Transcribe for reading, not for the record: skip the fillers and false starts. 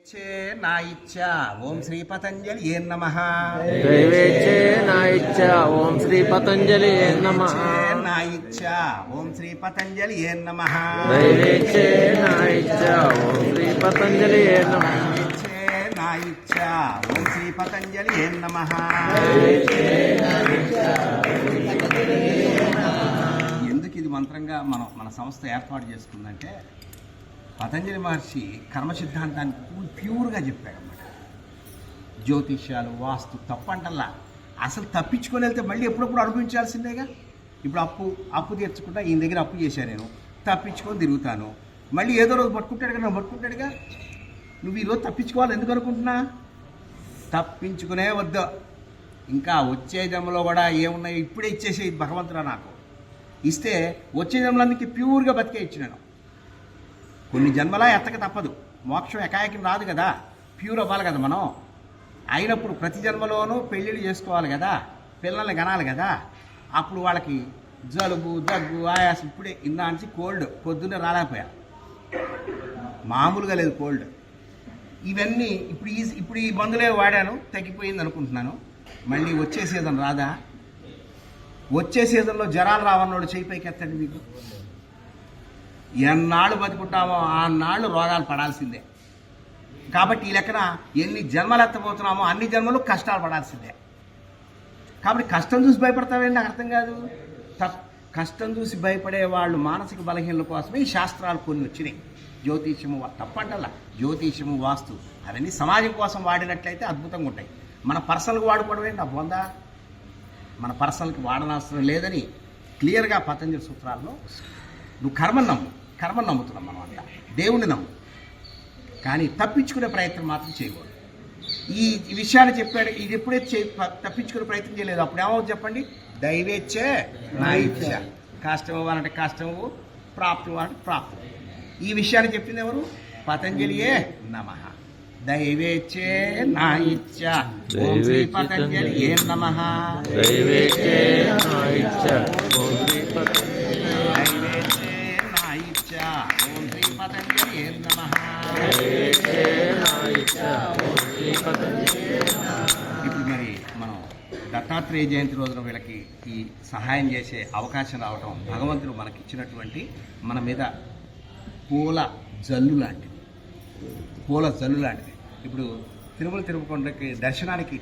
నా ఇచ్చా ఓం శ్రీ పతంజలి నమః. దైవేచ్ఛే నా ఇచ్చా ఓం శ్రీ పతంజలి నమః. నా ఇచ్చా ఓం శ్రీ పతంజలి నమః. దైవేచ్ఛే నా ఇచ్చా ఓం శ్రీ పతంజలి నమః. నా ఇచ్చా ఓం శ్రీ పతంజలి నమః. ఎందుకు ఇది మంత్రంగా మన సంస్థ ఏర్పాటు చేసుకుందంటే, పతంజలి మహర్షి కర్మ సిద్ధాంతాన్ని ప్యూర్గా చెప్పాడు అన్నమాట. జ్యోతిష్యాలు వాస్తు తప్పంటల్లా, అసలు తప్పించుకొని వెళ్తే మళ్ళీ ఎప్పుడప్పుడు అనుభవించాల్సిందేగా. ఇప్పుడు అప్పు తీర్చుకుంటా, ఈయన దగ్గర అప్పు చేశాను, నేను తప్పించుకొని తిరుగుతాను, మళ్ళీ ఏదో రోజు పట్టుకుంటాడుగా, నువ్వు పట్టుకుంటాడుగా. నువ్వు ఈరోజు తప్పించుకోవాలి ఎందుకు అనుకుంటున్నా? తప్పించుకునే వద్దు. ఇంకా వచ్చే జన్మలో కూడా ఏమున్నాయో ఇప్పుడే ఇచ్చేసే భగవంతుడా. నాకు ఇస్తే వచ్చే జన్మలన్నిటికీ ప్యూర్గా బతికే ఇచ్చినాను. కొన్ని జన్మలా ఎత్తక తప్పదు, మోక్షం ఎకాయకి రాదు కదా, ప్యూర్ అవ్వాలి కదా మనం. అయినప్పుడు ప్రతి జన్మలోనూ పెళ్ళిళ్ళు చేసుకోవాలి కదా, పిల్లల్ని కనాలి కదా. అప్పుడు వాళ్ళకి జలుబు దగ్గు ఆయాసం, ఇప్పుడే ఇందాంచి కోల్డ్, పొద్దున్నే రాలేకపోయా, మామూలుగా లేదు కోల్డ్. ఇవన్నీ ఇప్పుడు ఈ మందులే వాడాను, తగ్గిపోయింది అనుకుంటున్నాను. మళ్ళీ వచ్చే సీజన్ రాదా? వచ్చే సీజన్లో జ్వరాలు రావన్నోడు చేయి పైకి ఎత్తండి. మీకు ఎన్నాళ్ళు బతుకుంటామో ఆనాళ్ళు రోగాలు పడాల్సిందే. కాబట్టి ఈ లెక్కన ఎన్ని జన్మలు ఎత్తబోతున్నామో అన్ని జన్మలు కష్టాలు పడాల్సిందే. కాబట్టి కష్టం చూసి భయపడతావేంటి? నాకు అర్థం కాదు. కష్టం చూసి భయపడే వాళ్ళు మానసిక బలహీనల కోసమే ఈ శాస్త్రాలు కొన్ని వచ్చినాయి. జ్యోతిష్యము తప్పంటల్లా, జ్యోతిష్యము వాస్తు అవన్నీ సమాజం కోసం వాడినట్లయితే అద్భుతంగా ఉంటాయి. మన పర్సనల్కి వాడుకోవడం ఏంటి అబ్బొందా? మన పర్సనల్కి వాడనవసరం లేదని క్లియర్గా పతంజలి సూత్రాల్లో. నువ్వు కర్మను నమ్ముతున్నాం మనం అంతా, దేవుణ్ణి నమ్ము, కానీ తప్పించుకునే ప్రయత్నం మాత్రం చేయకూడదు. ఈ విషయాన్ని చెప్పాడు. ఇది ఎప్పుడైతే తప్పించుకునే ప్రయత్నం చేయలేదు అప్పుడు ఏమవుతుంది చెప్పండి? దైవేచ్ఛే నా ఇచ్చ. కష్టం ఇవ్వాలంటే కష్టము, ప్రాప్తి ఇవ్వాలంటే ప్రాప్తి. ఈ విషయాన్ని చెప్పింది ఎవరు? పతంజలియే నమః. దైవేచ్ఛే నా ఇచ్చ ఓం శ్రీ పతంజలియే నమః. దైవేచ్ఛే నా ఇచ్చా ఓం శ్రీ పతంజలియే నమః. ఇప్పుడు మరి మనం దత్తాత్రేయ జయంతి రోజున వీళ్ళకి ఈ సహాయం చేసే అవకాశం రావటం భగవంతుడు మనకి ఇచ్చినటువంటి, మన మీద పూల జల్లు లాంటిది. ఇప్పుడు తిరుమల తిరుపతికి దర్శనానికి